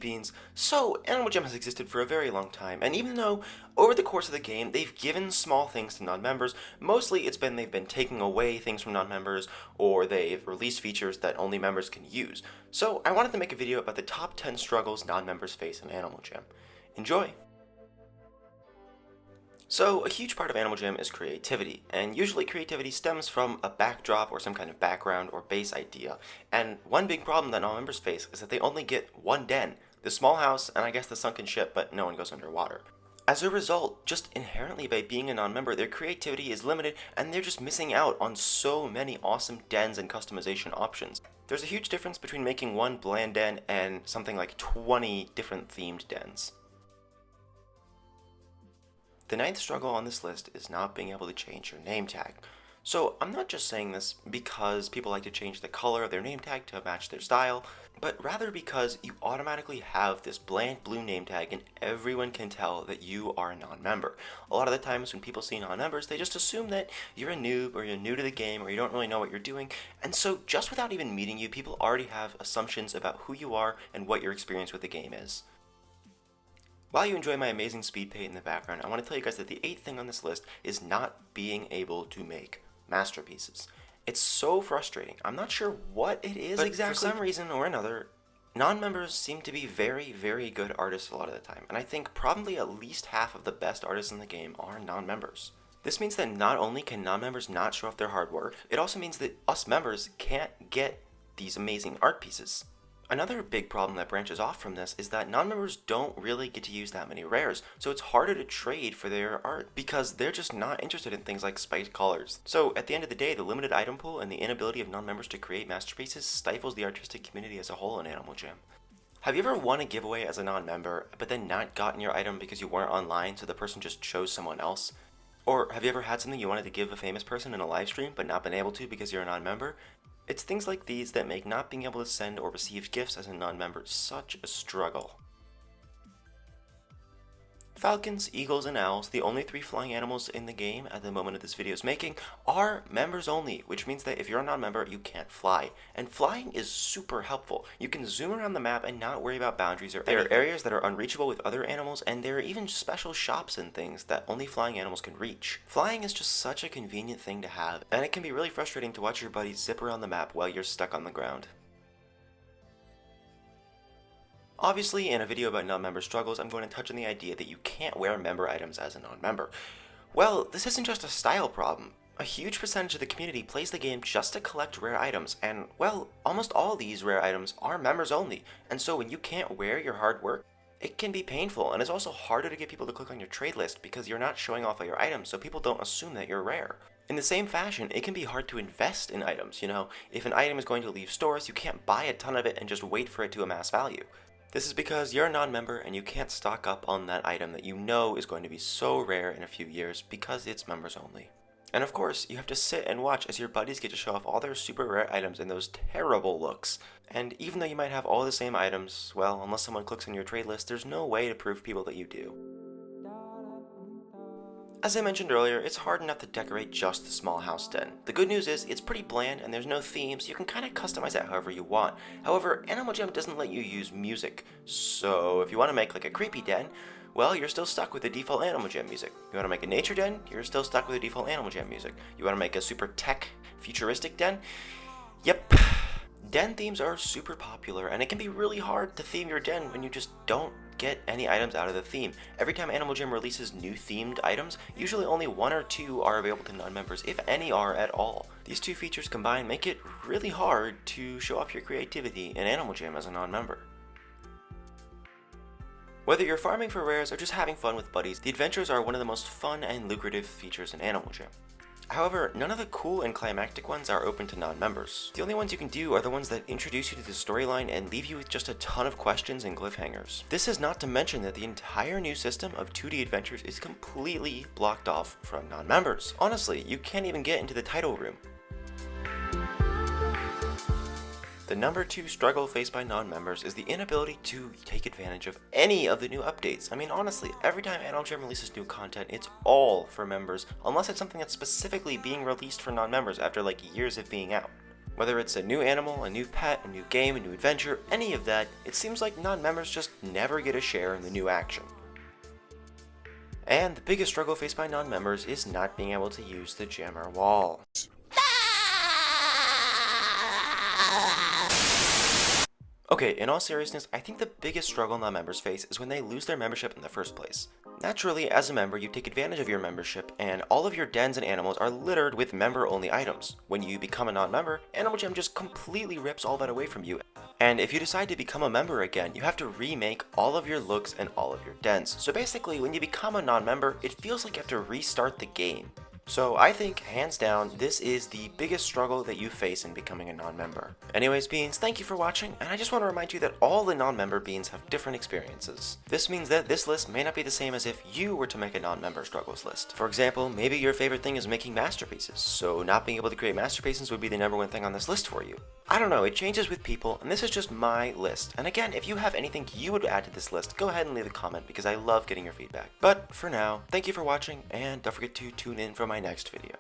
beans. So, Animal Jam has existed for a very long time, and even though over the course of the game they've given small things to non-members, mostly they've been taking away things from non-members, or they've released features that only members can use. So, I wanted to make a video about the top 10 struggles non-members face in Animal Jam. Enjoy! So, a huge part of Animal Jam is creativity, and usually creativity stems from a backdrop or some kind of background or base idea. And one big problem that non-members face is that they only get one den, the small house and I guess the sunken ship, but no one goes underwater. As a result, just inherently by being a non-member, their creativity is limited and they're just missing out on so many awesome dens and customization options. There's a huge difference between making one bland den and something like 20 different themed dens. The ninth struggle on this list is not being able to change your name tag. So I'm not just saying this because people like to change the color of their name tag to match their style, but rather because you automatically have this bland blue name tag and everyone can tell that you are a non-member. A lot of the times when people see non-members, they just assume that you're a noob or you're new to the game or you don't really know what you're doing, and so just without even meeting you, people already have assumptions about who you are and what your experience with the game is. While you enjoy my amazing speed paint in the background, I want to tell you guys that the 8th thing on this list is not being able to make masterpieces. It's so frustrating. I'm not sure what it is exactly. For some reason or another, non-members seem to be very, very good artists a lot of the time, and I think probably at least half of the best artists in the game are non-members. This means that not only can non-members not show off their hard work, it also means that us members can't get these amazing art pieces. Another big problem that branches off from this is that non-members don't really get to use that many rares, so it's harder to trade for their art because they're just not interested in things like spiked colors. So at the end of the day, the limited item pool and the inability of non-members to create masterpieces stifles the artistic community as a whole in Animal Jam. Have you ever won a giveaway as a non-member, but then not gotten your item because you weren't online, so the person just chose someone else? Or have you ever had something you wanted to give a famous person in a live stream, but not been able to because you're a non-member? It's things like these that make not being able to send or receive gifts as a non-member such a struggle. Falcons, eagles, and owls, the only 3 flying animals in the game at the moment of this video's making, are members only, which means that if you're a non-member, you can't fly. And flying is super helpful. You can zoom around the map and not worry about boundaries or there are areas that are unreachable with other animals, and there are even special shops and things that only flying animals can reach. Flying is just such a convenient thing to have, and it can be really frustrating to watch your buddies zip around the map while you're stuck on the ground. Obviously, in a video about non-member struggles, I'm going to touch on the idea that you can't wear member items as a non-member. Well, this isn't just a style problem. A huge percentage of the community plays the game just to collect rare items, and, well, almost all these rare items are members only, and so when you can't wear your hard work, it can be painful, and it's also harder to get people to click on your trade list because you're not showing off all your items, so people don't assume that you're rare. In the same fashion, it can be hard to invest in items, If an item is going to leave stores, you can't buy a ton of it and just wait for it to amass value. This is because you're a non-member and you can't stock up on that item that you know is going to be so rare in a few years because it's members only. And of course, you have to sit and watch as your buddies get to show off all their super rare items in those terrible looks. And even though you might have all the same items, well, unless someone clicks on your trade list, there's no way to prove people that you do. As I mentioned earlier, it's hard enough to decorate just the small house den. The good news is it's pretty bland and there's no theme, so you can kind of customize it however you want. However, Animal Jam doesn't let you use music, so if you want to make like a creepy den, well, you're still stuck with the default Animal Jam music. You want to make a nature den, you're still stuck with the default Animal Jam music. You want to make a super tech, futuristic den? Yep. Den themes are super popular, and it can be really hard to theme your den when you just don't get any items out of the theme. Every time Animal Jam releases new themed items, usually only 1 or 2 are available to non-members, if any are at all. These 2 features combined make it really hard to show off your creativity in Animal Jam as a non-member. Whether you're farming for rares or just having fun with buddies, the adventures are one of the most fun and lucrative features in Animal Jam. However, none of the cool and climactic ones are open to non-members. The only ones you can do are the ones that introduce you to the storyline and leave you with just a ton of questions and cliffhangers. This is not to mention that the entire new system of 2D adventures is completely blocked off from non-members. Honestly, you can't even get into the title room. The number 2 struggle faced by non-members is the inability to take advantage of any of the new updates. I mean, honestly, every time Animal Jam releases new content, it's all for members, unless it's something that's specifically being released for non-members after like years of being out. Whether it's a new animal, a new pet, a new game, a new adventure, any of that, it seems like non-members just never get a share in the new action. And the biggest struggle faced by non-members is not being able to use the jammer wall. Okay, in all seriousness, I think the biggest struggle non-members face is when they lose their membership in the first place. Naturally, as a member, you take advantage of your membership, and all of your dens and animals are littered with member-only items. When you become a non-member, Animal Jam just completely rips all that away from you. And if you decide to become a member again, you have to remake all of your looks and all of your dens. So basically, when you become a non-member, it feels like you have to restart the game. So I think, hands down, this is the biggest struggle that you face in becoming a non-member. Anyways, Beans, thank you for watching, and I just want to remind you that all the non-member Beans have different experiences. This means that this list may not be the same as if you were to make a non-member struggles list. For example, maybe your favorite thing is making masterpieces, so not being able to create masterpieces would be the #1 thing on this list for you. I don't know, it changes with people, and this is just my list. And again, if you have anything you would add to this list, go ahead and leave a comment because I love getting your feedback. But for now, thank you for watching, and don't forget to tune in for my next video.